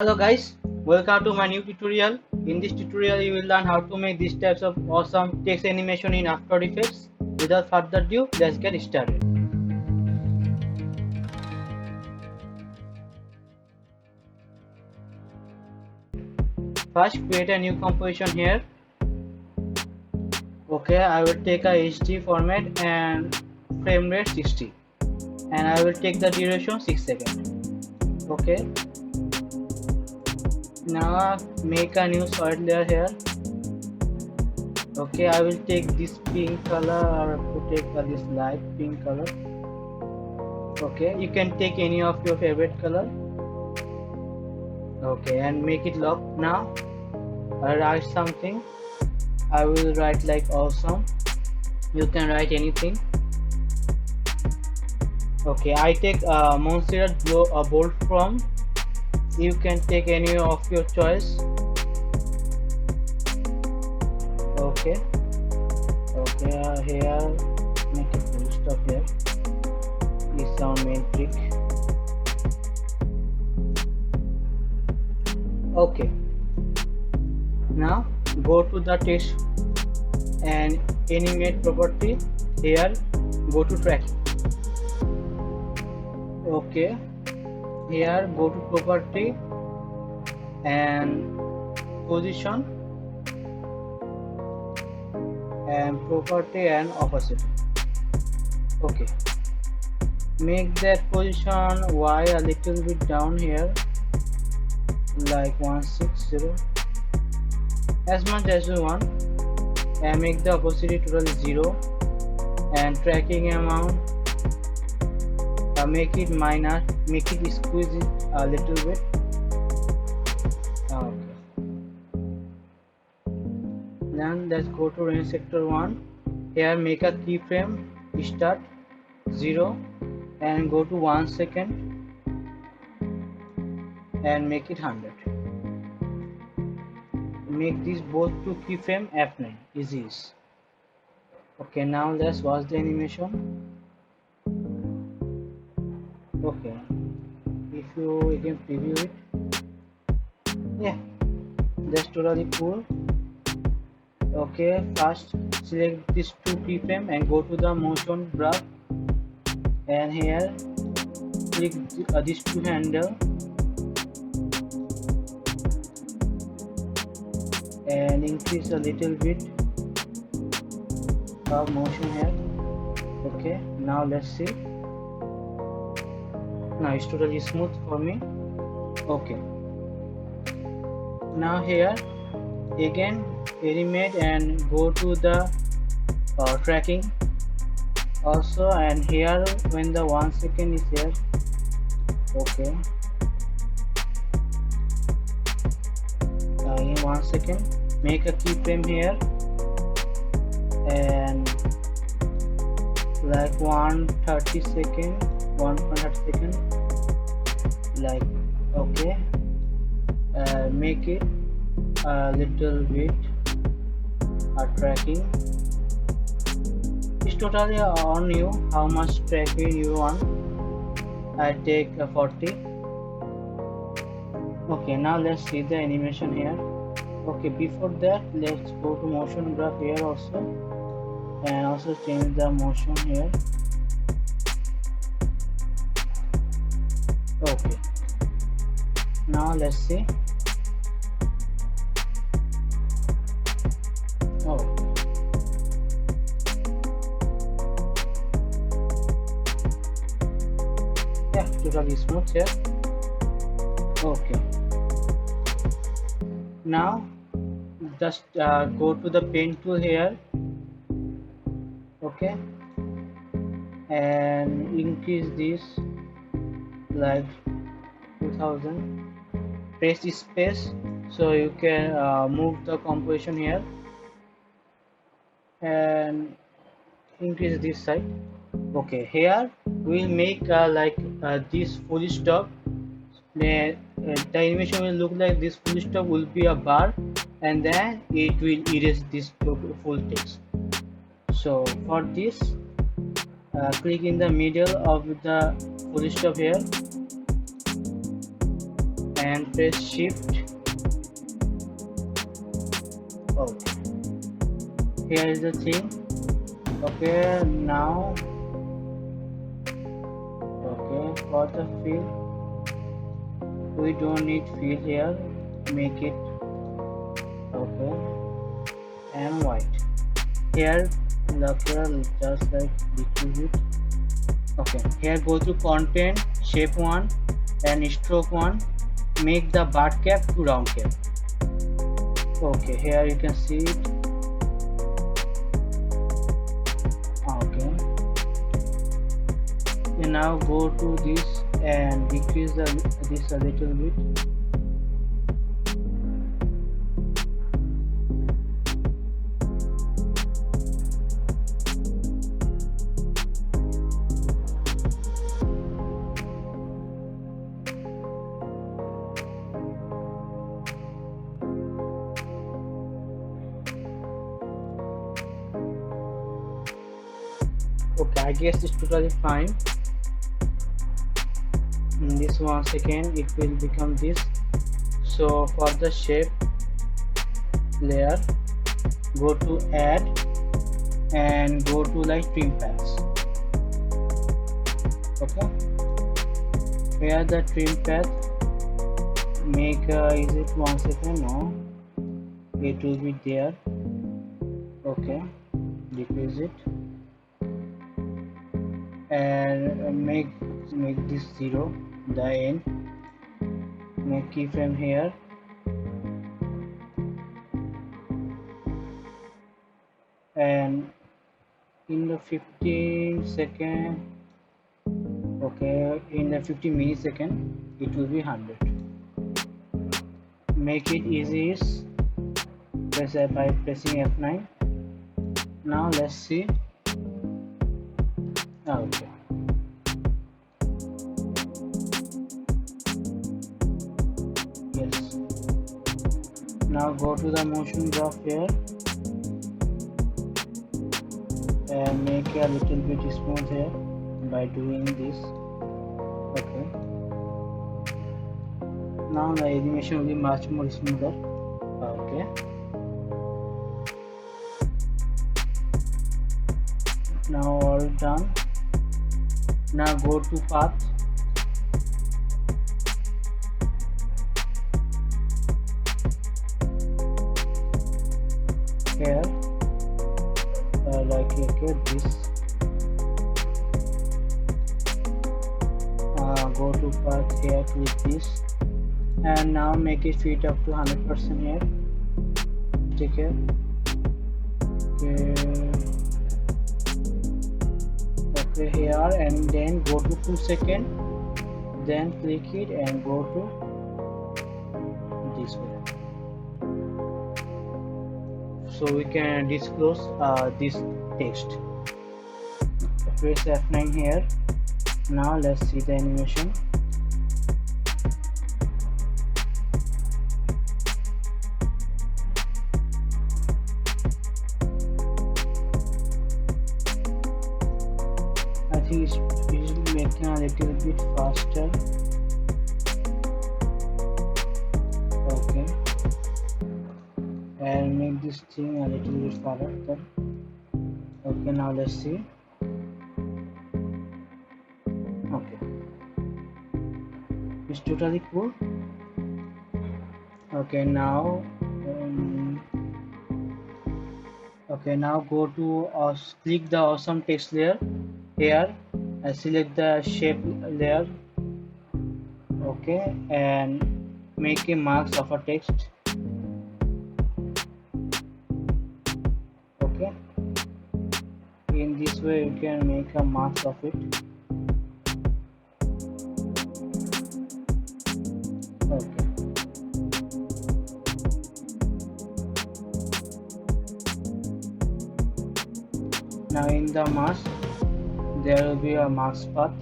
Hello guys, welcome to my new tutorial. In this tutorial you will learn how to make these types of awesome text animation in After Effects. Without further ado, let's get started. First create a new composition here. Okay, I will take a HD format and frame rate 60 and I will take the duration 6 seconds. Okay, now make a new solid layer here. Okay, I will take this pink color or to take this light pink color. Okay, you can take any of your favorite color. Okay, and make it lock. Now I write something. I will write like awesome. You can write anything. Okay, I take Montserrat bold from. You can take any of your choice. Okay, okay, here make it full stop here. This is our main trick. Okay, now go to the text and animate property. Here go to tracking. Okay, here go to property and position and property and opacity. Okay, make that position Y a little bit down here, like 160, as much as you want, and make the opacity totally 0 and tracking amount make it minus, make it squeeze it a little bit. Okay, then let's go to range sector 1. Here make a keyframe start 0 and go to 1 second and make it 100. Make these both two keyframe F9 easy. Okay, now let's watch the animation. Okay, if you again preview it, yeah, that's totally cool. Okay, first select these two keyframe and go to the motion graph, and here click these two handle and increase a little bit of motion here. Okay, now let's see. Now it's totally smooth for me. Okay, now here again animate and go to the tracking also, and here when the 1 second is here. Okay, in 1 second make a keyframe here and like 130 second, 1.30 second, like. Okay, make it a little bit tracking. It's totally on you how much tracking you want. I take 40. Okay, now let's see the animation here. Okay, before that let's go to motion graph here also, and also change the motion here. Okay, now let's see. Oh, yeah, totally smooth here. Okay, now just go to the pen tool here. Okay, and increase this like 2000. Press space so you can move the composition here and increase this side. Okay, here we'll make this full stop. The animation will look like this. Full stop will be a bar and then it will erase this full text. So for this click in the middle of the full stop here and press shift. Okay, here is the thing. Okay, now okay, for the fill we don't need fill here, make it okay and white. Here look here, just like decrease it. Okay, here go to content, shape 1 and stroke 1, make the bar cap to round cap. Okay, here you can see it. Okay, you now go to this and decrease this a little bit. Okay, I guess it's totally fine. In this 1 second it will become this. So for the shape layer, go to add and go to like trim paths. Okay, here the trim path, make is it 1 second? No, it will be there. Okay, decrease it and make this 0, the end, make keyframe here and in the 15 second, okay, in the 50 millisecond it will be 100. Make it easy by pressing F9. Now let's see. Okay, yes, now go to the motion graph here and make a little bit smooth here by doing this. Okay, now the animation will be much more smoother. Okay, now all done. Now go to path, here like okay, this go to path here with this and now make it fit up to 100% here. Take care. Okay, here and then go to 2 second, then click it and go to this way, so we can disclose this text. Press F9 here. Now let's see the animation. I think it's making a little bit faster. Okay, and make this thing a little bit faster. Okay, now let's see. Okay, it's totally cool. Okay, now okay, now go to click the awesome text layer here and select the shape layer. Okay, and make a marks of a text. Okay, in this way you can make a marks of it. Okay, now in the mask there will be a mask path.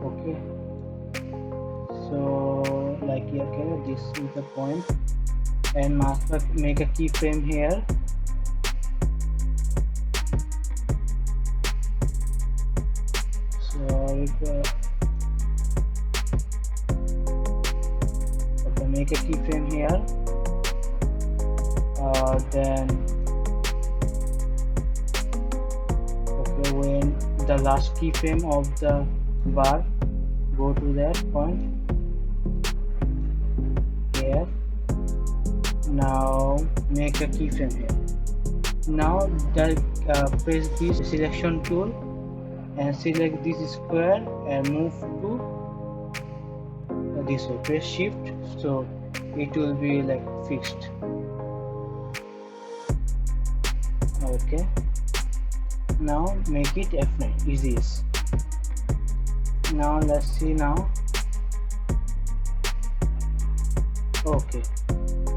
Okay, so like okay, this is the point and mask path, make a keyframe here. So okay, make a keyframe here. Then okay, when the last keyframe of the bar, go to that point here. Now make a keyframe here. Now press this selection tool and select this square and move to this way. Press shift so it will be like fixed. Okay, now make it F9, easiest. Now let's see now. Okay,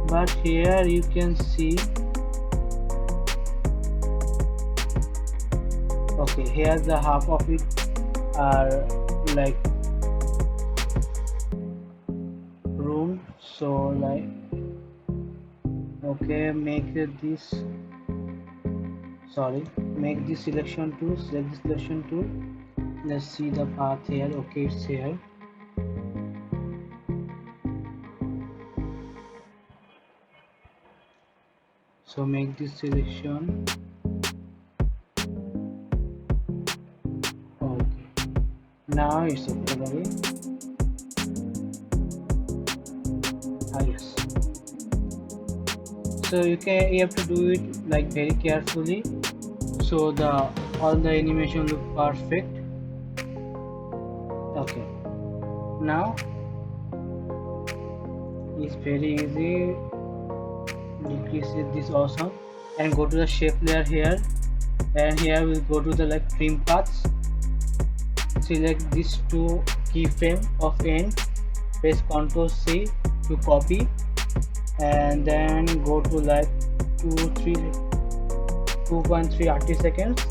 but here you can see, okay, here the half of it are like room, so like, okay, make this, sorry, make this selection tool, select this selection tool. Let's see the path here. Okay, it's here. So make this selection. Okay, now it's okay. Yes, so you have to do it like very carefully so all the animation look perfect. Okay, now it's very easy. Decrease this awesome and go to the shape layer here, and here we'll go to the like trim paths. Select these two keyframe of end, press Ctrl C to copy, and then go to like 2.3 RT seconds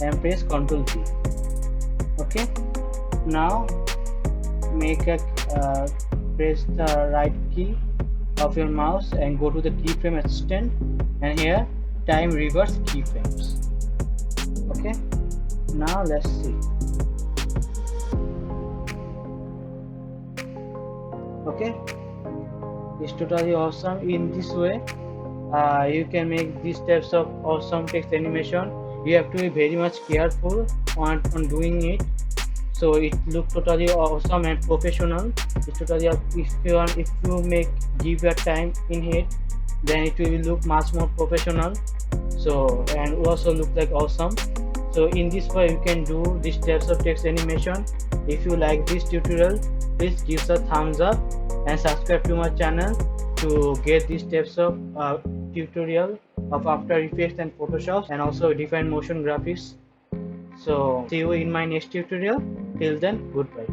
and press Ctrl V. Okay, now make a press the right key of your mouse and go to the keyframe assistant, and here time reverse keyframes. Okay, now let's see. Okay, it's totally awesome. In this way you can make these types of awesome text animation. You have to be very much careful on doing it, so it looks totally awesome and professional. It's totally, if you give your time in it, then it will look much more professional, so and also look like awesome. So in this way you can do these types of text animation. If you like this tutorial, please give us a thumbs up and subscribe to my channel to get these types of tutorial of After Effects and Photoshop, and also different motion graphics. So see you in my next tutorial. Till then, goodbye.